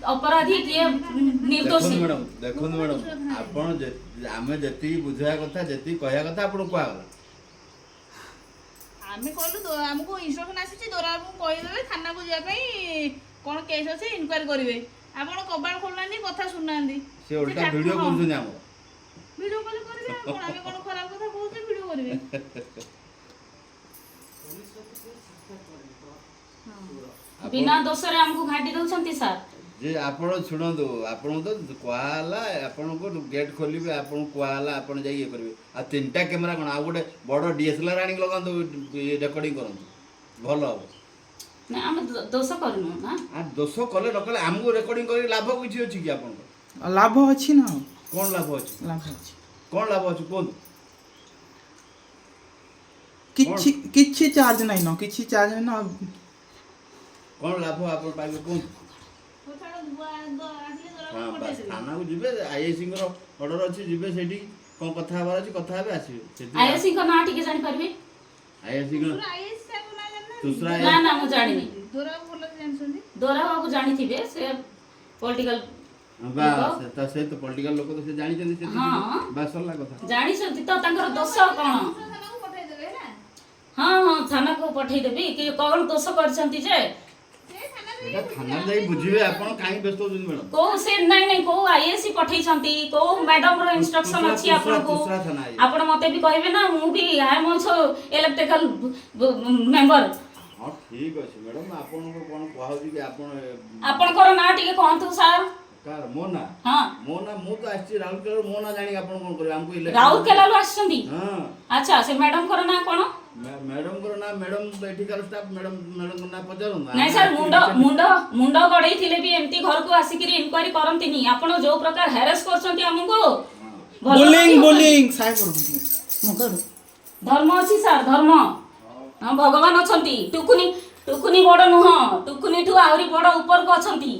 अपराधी किए निर्दोषी। देखो मैडम आपण आमे जति बुझा कथा जति कहया कथा आपण को आगला आमे कहलु हमको इंस्ट्रक्शन आसी दोरा को कहि देबे थाना को जा पई कोन केस अछि इंक्वायरी करिवे आपण कबाड़ खोलनानी कथा सुननांदी से उल्टा वीडियो करछन हम वीडियो कॉल करिवे कोन आमे कोन खराब कथा कहउछे वीडियो करिवे बिना दोष रे हमको घाटी दउछंती सर जे आपण सुनंदो आपण तो कोहाला आपण को गेट खोलिबे आपण कोहाला आपण जाई करबे आ तीनटा कैमरा कोन आ गोटे बड़ डीएसएलआर आनी लगांदो रिकॉर्डिंग करन भलो हो ना हम दोष करनु ना आ दोष कले नकले हमको रिकॉर्डिंग करी लाभ किछि अछि कि आपण लाभ अछि ना कोन लाभ अछि लाभ अछि कोन लाभ अछि कोन किछि किछि चार्ज नै न किछि चार्ज नै न कोन लाभ आपण पाइबे कोन कोठाडो दुआ आसीले दोरा हां को बस पठेइबे थाना को जिबे आईएससी रो ऑर्डर अछि जिबे सेठी कोन कथा हबार अछि कथा हेबे आसीबे आईएससी को ना ठीक जानि परबे आईएससी को पूरा आईएस से को ना जानना दूसरा ना ना मु जानिनी दोरा को बोल जानछंदी दोरा बाबू जानिथिबे से पॉलिटिकल बस से तो पॉलिटिकल लोक तो से जानि जंदी से हां बस सरला कथा जानि छथि तो तांकर दोष कोन थाना को पठेइ देबे ना हां हां थाना को पठेइ देबी कि कोन दोष करछंती जे से थाना एटा थाना जाई बुझिबे आपण काई व्यस्त होजन मैडम को से नाही नाही को आईएससी पठेइ छंती को मैडम रो इंस्ट्रक्शन अछि आपण को दूसरा थाना आई आपण मते भी कहबे ना मु भी I am also electrical member हां ठीक अछि मैडम आपण को कोन कहउजी कि आपण आपनकर ना टिके कहंतु सर कार मोना हां मोना मु तो आछि राहुल के मोना जानि आपण कोन करबे हमको इलेक्शन राउर केलालु आछंती हां अच्छा से मैडम कर ना कोन मैडम को ना मैडम बैठिकार स्टाफ मैडम मैडम को ना पचारू नहीं सर मुंड गड़े थे भी एमती घर को आसिक इनक्वारी करती आपण जो प्रकार हेरेस करछंती हमको बोलिंग बोलिंग साहेब धर्म अछि सर धर्म हां भगवान अछंती टुकुनी टुकुनी बड़ नुह टुकुनी ठु आउरी बड़ ऊपर को अछंती